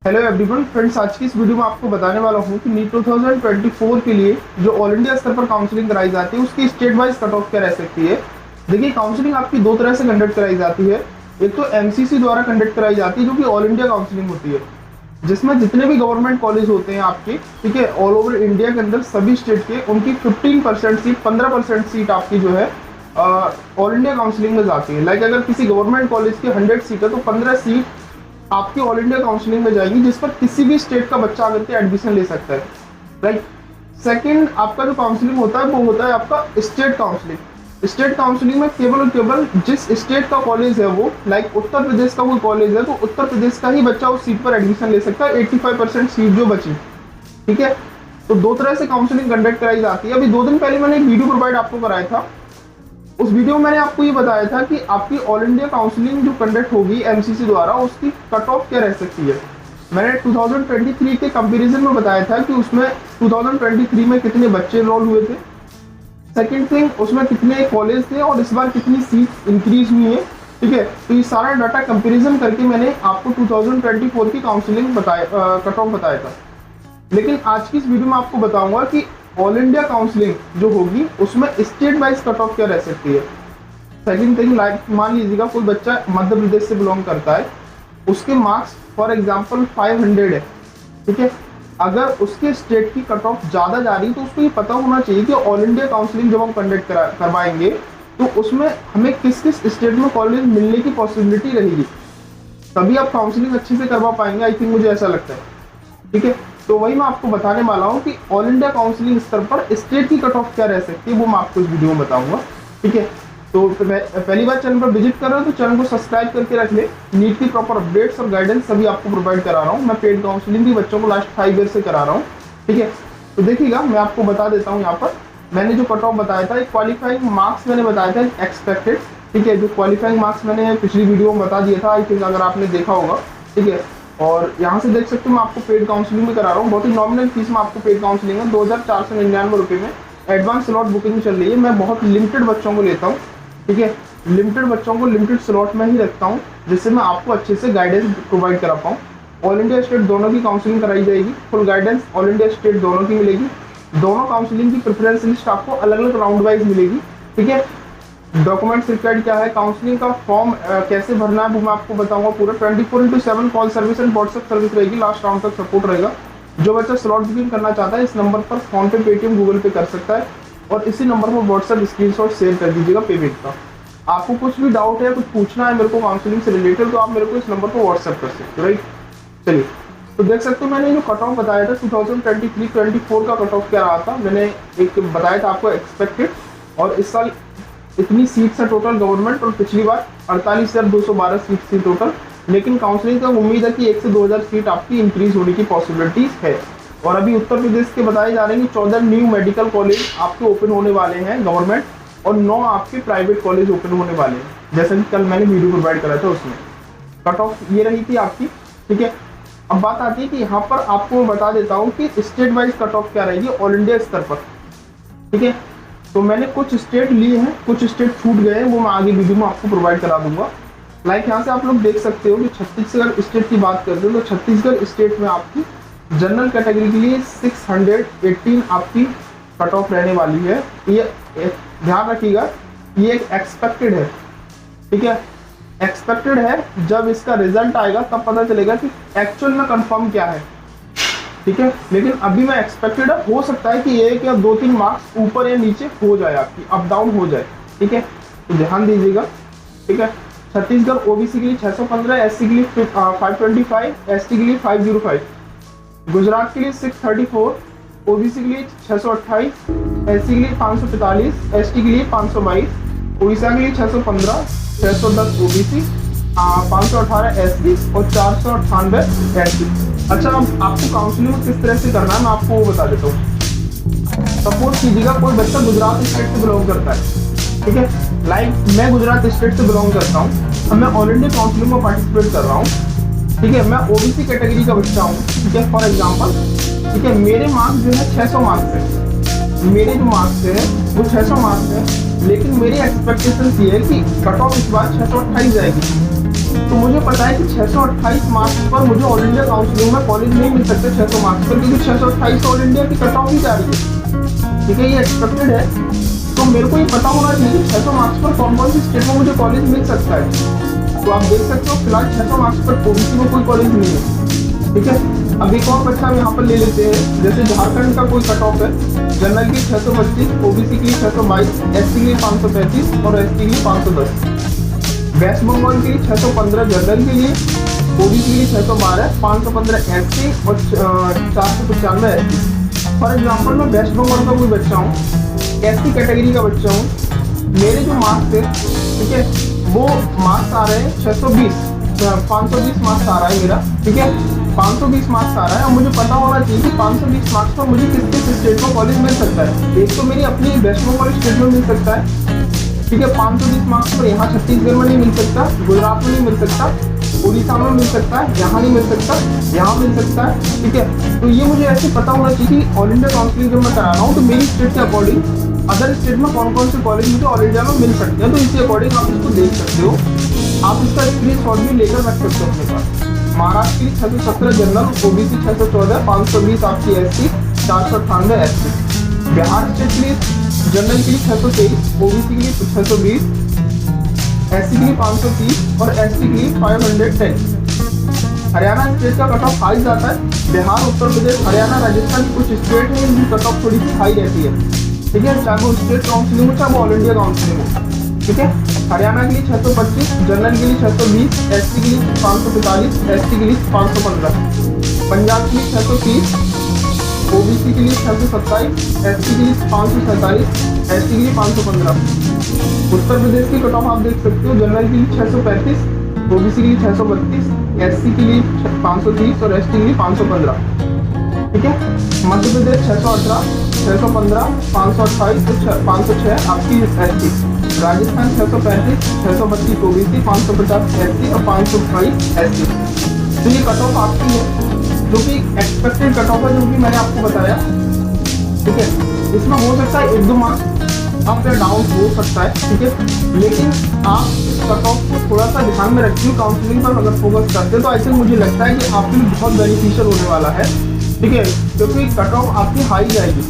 Hello everyone friends, आज की इस वीडियो में आपको बताने वाला हूँ कि नीट 2024 के लिए जो ऑल इंडिया स्तर पर काउंसलिंग कराई जाती है उसकी स्टेट वाइज कट ऑफ क्या रह सकती है। देखिए, काउंसलिंग आपकी दो तरह से कंडक्ट कराई जाती है। एक तो एमसीसी द्वारा कंडक्ट कराई जाती है जो कि ऑल इंडिया काउंसलिंग होती है, जिसमें जितने भी गवर्नमेंट कॉलेज होते हैं आपके, ठीक है, ऑल ओवर इंडिया के अंदर सभी स्टेट के, उनकी 15% सीट 15% सीट आपकी जो है ऑल इंडिया काउंसलिंग में जाती है। लाइक अगर किसी गवर्नमेंट कॉलेज की 100 सीट है तो 15 सीट आपकी ऑल इंडिया काउंसलिंग में जाएगी, जिस पर किसी भी स्टेट का बच्चा आकर के एडमिशन ले सकता है। राइट। सेकंड, आपका जो काउंसलिंग होता है वो होता है आपका स्टेट काउंसलिंग। स्टेट काउंसलिंग में केवल और केवल जिस स्टेट का कॉलेज है वो, लाइक उत्तर प्रदेश का कोई कॉलेज है तो उत्तर प्रदेश का ही बच्चा उस सीट पर एडमिशन ले सकता है, 85% सीट जो बची। ठीक है, तो दो तरह से काउंसलिंग कंडक्ट कराई जाती है। अभी 2 दिन पहले मैंने एक वीडियो प्रोवाइड आपको कराया था। उस वीडियो में मैंने आपको ये बताया था कि आपकी ऑल इंडिया काउंसलिंग जो कंडक्ट होगी एमसीसी द्वारा, उसकी कट ऑफ क्या रह सकती है। मैंने 2023 के कंपैरिजन में बताया था कि उसमें 2023 में कितने बच्चे एनरोल हुए थे, सेकंड थिंग उसमें कितने कॉलेज थे और इस बार कितनी सीट इंक्रीज हुई है। ठीक है, तो ये सारा डाटा कंपेरिजन करके मैंने आपको 2024 की काउंसलिंग कट ऑफ बताया था। लेकिन आज की इस वीडियो में आपको बताऊंगा कि ऑल इंडिया काउंसलिंग जो होगी उसमें स्टेट वाइज कट ऑफ क्या रह सकती है। सेकंड थिंग, लाइक मान लीजिएगा कोई बच्चा मध्य प्रदेश से बिलोंग करता है, उसके मार्क्स फॉर एग्जांपल 500 है। ठीक है, अगर उसके स्टेट की कट ऑफ ज़्यादा जा रही है तो उसको ये पता होना चाहिए कि ऑल इंडिया काउंसलिंग जब हम कंडक्ट करवाएंगे तो उसमें हमें किस किस स्टेट में कॉलेज मिलने की पॉसिबिलिटी रहेगी, तभी आप काउंसलिंग अच्छे से करवा पाएंगे। आई थिंक मुझे ऐसा लगता है। ठीक है, तो वही मैं आपको बताने वाला हूँ कि ऑल इंडिया काउंसलिंग स्तर पर स्टेट की कट ऑफ क्या रह सकती है, वो मैं आपको इस वीडियो में बताऊंगा। ठीक है, तो पहली बार चैनल पर विजिट कर रहे हो तो चैनल को सब्सक्राइब करके रख ले। नीट की प्रॉपर अपडेट्स और गाइडेंस सभी आपको प्रोवाइड करा रहा हूँ। मैं पेड काउंसलिंग भी बच्चों को लास्ट 5 ईयर से करा रहा हूँ। ठीक है, तो देखिएगा मैं आपको बता देता हूँ। यहाँ पर मैंने जो कट ऑफ बताया था, एक क्वालिफाइंग मार्क्स मैंने बताया था एक्सपेक्टेड। ठीक है, जो क्वालिफाइंग मार्क्स मैंने पिछली वीडियो में बता दिया था, आई थिंक अगर आपने देखा होगा। ठीक है, और यहाँ से देख सकते हो मैं आपको पेड काउंसलिंग भी करा रहा हूँ। बहुत ही नॉमिनल फीस में आपको पेड काउंसलिंग है, 2499 रुपये में एडवांस स्लॉट बुकिंग चल रही है। मैं बहुत लिमिटेड बच्चों को लेता हूँ। ठीक है, लिमिटेड बच्चों को लिमिटेड स्लॉट में ही रखता हूँ, जिससे मैं आपको अच्छे से गाइडेंस प्रोवाइड करा पाऊँ। ऑल इंडिया स्टेट दोनों की काउंसलिंग कराई जाएगी, full guidance all India state दोनों की मिलेगी। दोनों काउंसलिंग की प्रेफरेंस लिस्ट आपको अलग अलग राउंड वाइज मिलेगी। ठीक है, डॉक्यूमेंट्स रिक्वायर्ड क्या है, काउंसलिंग का फॉर्म कैसे भरना है वो मैं आपको बताऊंगा पूरा। 24/7 call service and WhatsApp service रहेगी, लास्ट राउंड तक सपोर्ट रहेगा। जो बच्चा स्लॉट बुकिंग करना चाहता है इस नंबर पर फोन पे, पेटीएम, गूगल पे कर सकता है और इसी नंबर पर व्हाट्सएप स्क्रीनशॉट शेयर कर दीजिएगा पेमेंट का। आपको कुछ भी डाउट है, कुछ पूछना है मेरे को काउंसलिंग से रिलेटेड, तो आप मेरे को इस नंबर पर व्हाट्सएप कर सकते हो। राइट, चलिए, तो देख सकते हो मैंने जो कट ऑफ बताया था 2023-24 का कट ऑफ क्या रहा था। मैंने एक बताया था आपको एक्सपेक्टेड, और इस साल इतनी सीट्स है टोटल गवर्नमेंट, और पिछली बार 48,212 सीट थी टोटल। लेकिन काउंसलिंग का उम्मीद है कि 1 से 2000 सीट आपकी इंक्रीज होने की पॉसिबिलिटीज है। और अभी उत्तर प्रदेश के बताए जा रहे हैं कि 14 न्यू मेडिकल कॉलेज आपके ओपन होने वाले हैं गवर्नमेंट, और 9 आपके प्राइवेट कॉलेज ओपन होने वाले हैं, जैसे कि कल मैंने वीडियो प्रोवाइड करा था उसमें। कट ऑफ ये रही थी आपकी। ठीक है, अब बात आती है कि यहाँ पर आपको बता देता हूँ कि स्टेट वाइज कट ऑफ क्या रहेगी ऑल इंडिया स्तर पर। ठीक है, तो मैंने कुछ स्टेट लिए हैं, कुछ स्टेट छूट गए हैं, वो मैं आगे वीडियो में आपको प्रोवाइड करा दूंगा। लाइक यहाँ से आप लोग देख सकते हो कि छत्तीसगढ़ स्टेट की बात करते हो तो छत्तीसगढ़ स्टेट में आपकी जनरल कैटेगरी के लिए 618 आपकी कट ऑफ रहने वाली है। ये ध्यान रखिएगा, ये एक एक्सपेक्टेड है। ठीक है, एक्सपेक्टेड है, जब इसका रिजल्ट आएगा तब पता चलेगा कि एक्चुअल में कंफर्म क्या है। ठीक है, लेकिन अभी मैं एक्सपेक्टेड है, हो सकता है कि 1 या 2-3 मार्क्स ऊपर या नीचे हो जाए, आपकी अप डाउन हो जाए। ठीक है, तो ध्यान दीजिएगा। ठीक है, छत्तीसगढ़ ओबीसी के लिए 615, एससी के लिए 525, एसटी के लिए 505, गुजरात के लिए 634, ओबीसी के लिए 628, एससी के लिए 545, एसटी के लिए 522, उड़ीसा के लिए 615, 610 ओबीसी, 518 एससी और 498 एसटी। अच्छा, अब आपको काउंसलिंग में किस तरह से करना है मैं आपको वो बता देता हूँ। सपोज कीजिएगा कोई बच्चा गुजरात स्टेट से बिलोंग करता है। ठीक है, लाइक मैं गुजरात स्टेट से बिलोंग करता हूँ, अब मैं ऑल इंडिया काउंसलिंग में पार्टिसिपेट कर रहा हूँ। ठीक है, मैं ओबीसी कैटेगरी का बच्चा हूँ। ठीक है, फॉर एग्जाम्पल, ठीक है, मेरे मार्क्स जो है 600 मार्क्स है, मेरे जो मार्क्स है वो 600 मार्क्स है, लेकिन मेरी एक्सपेक्टेशन ये है कि कट ऑफ इस बार 628 जाएगी। तो मुझे पता है कि 628 मार्क्स पर मुझे ऑल इंडिया काउंसलिंग में कॉलेज नहीं मिल सकते 600 मार्क्स पर, क्योंकि 628 ऑल इंडिया की कट ऑफ ही जा रही है। ठीक है, ये एक्सपेक्टेड है। तो मेरे को ये पता होना चाहिए कि 600 मार्क्स पर कौन कौन सी स्टेट में मुझे कॉलेज मिल सकता है। तो आप देख सकते हो फिलहाल 600 मार्क्स पर ओबीसी में कोई कॉलेज नहीं है। ठीक है, अब एक और बच्चा हम यहाँ पर ले लेते हैं, जैसे झारखंड का कोई कट ऑफ है, जनरल की 625, ओबीसी के लिए 622, एससी के लिए 535 और एसटी के लिए 510। वेस्ट बंगाल के लिए 615 जनरल के लिए, ओबीसी के लिए 612, 515 एससी और 495 एसटी। फॉर एग्जाम्पल मैं वेस्ट बंगाल का कोई बच्चा हूँ, एससी कैटेगरी का बच्चा हूँ, मेरे जो मार्क्स थे, ठीक है, वो मार्क्स आ रहे हैं 620, 520 मार्क्स आ रहा है मेरा। ठीक है, 520 मार्क्स आ रहा है और मुझे पता होना चाहिए कि 520 मार्क्स पर मुझे किस किस स्टेट में कॉलेज मिल सकता है। एक तो मेरी अपनी वेस्ट बंगाल स्टेट में मिल सकता है। ठीक है, 520 मार्क्स पर यहाँ छत्तीसगढ़ में नहीं मिल सकता, गुजरात में नहीं मिल सकता, उड़ीसा में मिल सकता है, यहाँ नहीं मिल सकता, यहाँ मिल सकता है। ठीक है, तो ये मुझे ऐसे पता होना चाहिए कि ऑल इंडिया काउंसलिंग जब मैं करा रहा हूँ तो मेरी स्टेट के अकॉर्डिंग अदर स्टेट में कौन कौन से कॉलेज मुझे ऑल इंडिया में मिल सकते हैं। तो इसके अकॉर्डिंग आप इसको देख सकते हो, आप इसका स्क्रीनशॉट भी लेकर रख सकते हो अपने पास। महाराष्ट्र की 617 जनरल, ओबीसी 614, 520 आपकी एससी, 498 एसटी। बिहार स्टेट के लिए जनरल के लिए 623, ओबीसी के लिए 620, एससी के लिए 530 और एसटी के लिए 510। हरियाणा स्टेट का कट ऑफ हाई जाता है। बिहार, उत्तर प्रदेश, हरियाणा, राजस्थान की कुछ स्टेट में इनकी कट ऑफ थोड़ी सी हाई रहती है। ठीक है, चाहे वो स्टेट काउंसलिंग हो चाहे वो ऑल इंडिया काउंसलिंग हो। ठीक है, हरियाणा के लिए 625, जनरल के लिए 620, एससी के लिए 545, एसटी के लिए 515। पंजाब के लिए 630, ओबीसी के लिए 627, एसटी के लिए 547, एसटी के लिए 515। उत्तर प्रदेश की कट ऑफ आप देख सकते हो, जनरल के लिए 635, ओबीसी के लिए 632, एससी के लिए 530 और एसटी के लिए 515। ठीक है, मध्य प्रदेश 618, 615, 528 और 506 आपकी एसटी। राजस्थान 635, 632 ओबीसी, 550 एससी और 522 एसटी। तो ये कट ऑफ आपकी है, जो कि एक्सपेक्टेड कट ऑफ है, जो कि मैंने आपको बताया। ठीक है, इसमें हो सकता है 1-2 मार्क्स अप या डाउन हो सकता है। ठीक है, लेकिन आप इस कट ऑफ को थोड़ा सा ध्यान में रखिए, काउंसलिंग पर अगर फोकस करते हैं तो आई थिंक मुझे लगता है कि आपके लिए बहुत बेनिफिशियल होने वाला है। ठीक है, क्योंकि कट ऑफ आपकी हाई जाएगी।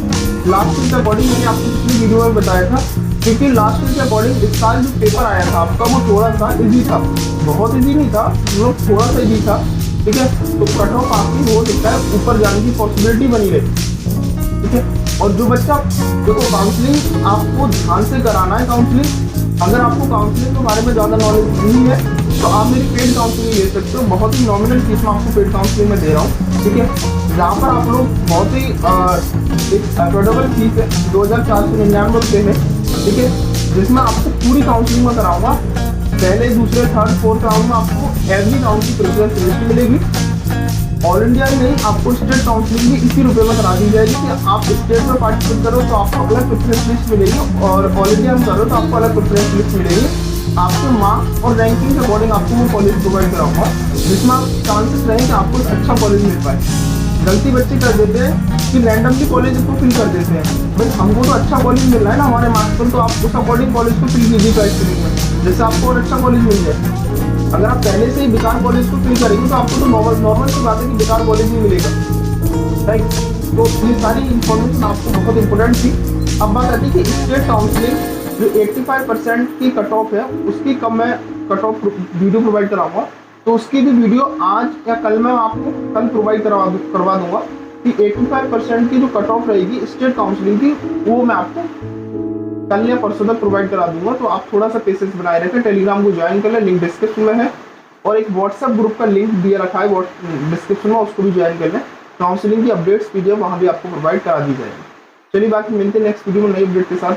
लास्ट ईयर के अकॉर्डिंग मैंने आपको पिछली वीडियो में बताया था, क्योंकि लास्ट ईयर के अकॉर्डिंग इस साल जो पेपर आया था आपका वो थोड़ा सा इजी था, बहुत इजी नहीं था, मतलब थोड़ा सा इजी था। ठीक है, तो कट ऑफ आपकी हो सकता है ऊपर जाने की पॉसिबिलिटी बनी रही। ठीक है, और जो बच्चा देखो काउंसलिंग आपको ध्यान से कराना है। काउंसलिंग अगर आपको काउंसलिंग के बारे में ज़्यादा नॉलेज नहीं है तो आप मेरी पेड काउंसलिंग ले सकते हो, बहुत ही नॉमिनल फीस में आपको पेड काउंसलिंग में दे रहा हूँ। ठीक है, जहाँ पर आप लोग बहुत ही एक अफोर्डेबल फीस है, 2499 रुपये है। ठीक है, जिसमें आपको पूरी काउंसलिंग में कराऊंगा। पहले, दूसरे, थर्ड, फोर्थ राउंड में आपको एवरी राउंड की प्रेफरेंस लिस्ट मिलेगी। ऑल इंडिया ही नहीं, आपको स्टेट काउंसलिंग भी इसी रुपये में करा दी जाएगी कि आप स्टेट में पार्टिसिपेट करो तो आपको अलग प्रेफरेंस लिस्ट मिलेगी, और ऑल इंडिया में करो तो आपको अलग प्रेफरेंस लिस्ट मिलेगी। आपके मार्क्स और रैंकिंग के अकॉर्डिंग आपको वो कॉलेज प्रोवाइड कराऊंगा, जिसमें आप चांसेस रहें कि आपको अच्छा कॉलेज मिल पाए। गलती बच्चे कर देते हैं कि रैंडमली कॉलेज को फिल कर देते हैं। भाई हमको तो अच्छा कॉलेज मिल रहा है ना हमारे मार्क्स पर, तो आप उस अकॉर्डिंग कॉलेज को फिल कीजिए चॉइस में, जिससे आपको और अच्छा कॉलेज मिल जाए। अगर आप पहले से ही बेकार कॉलेज को फिल करेंगे तो आपको तो नॉर्मल सी बात है कि बेकार कॉलेज नहीं मिलेगा, राइट। तो ये सारी इन्फॉर्मेशन आपको बहुत इंपॉर्टेंट थी। अब बात आती है कि स्टेट काउंसलिंग जो 85% की कट ऑफ है, उसकी कब मैं कट ऑफ वीडियो प्रोवाइड कराऊंगा, तो उसकी भी वीडियो आज या कल मैं आपको कल प्रोवाइड करवा दूंगा कि 85% की जो कट ऑफ रहेगी स्टेट काउंसलिंग की, वो मैं आपको कल या परसों तक प्रोवाइड करा दूंगा। तो आप थोड़ा सा पेशेंस बनाए रखें, टेलीग्राम को ज्वाइन कर लें, लिंक डिस्क्रिप्शन में है, और एक व्हाट्सएप ग्रुप का लिंक दिया रखा है डिस्क्रिप्शन में, उसको भी ज्वाइन कर लें। काउंसलिंग की अपडेट्स पीडीएफ वहाँ भी आपको प्रोवाइड करा दी जाएगी। चलिए बाकी मिलते हैं नेक्स्ट वीडियो में नई अपडेट के साथ।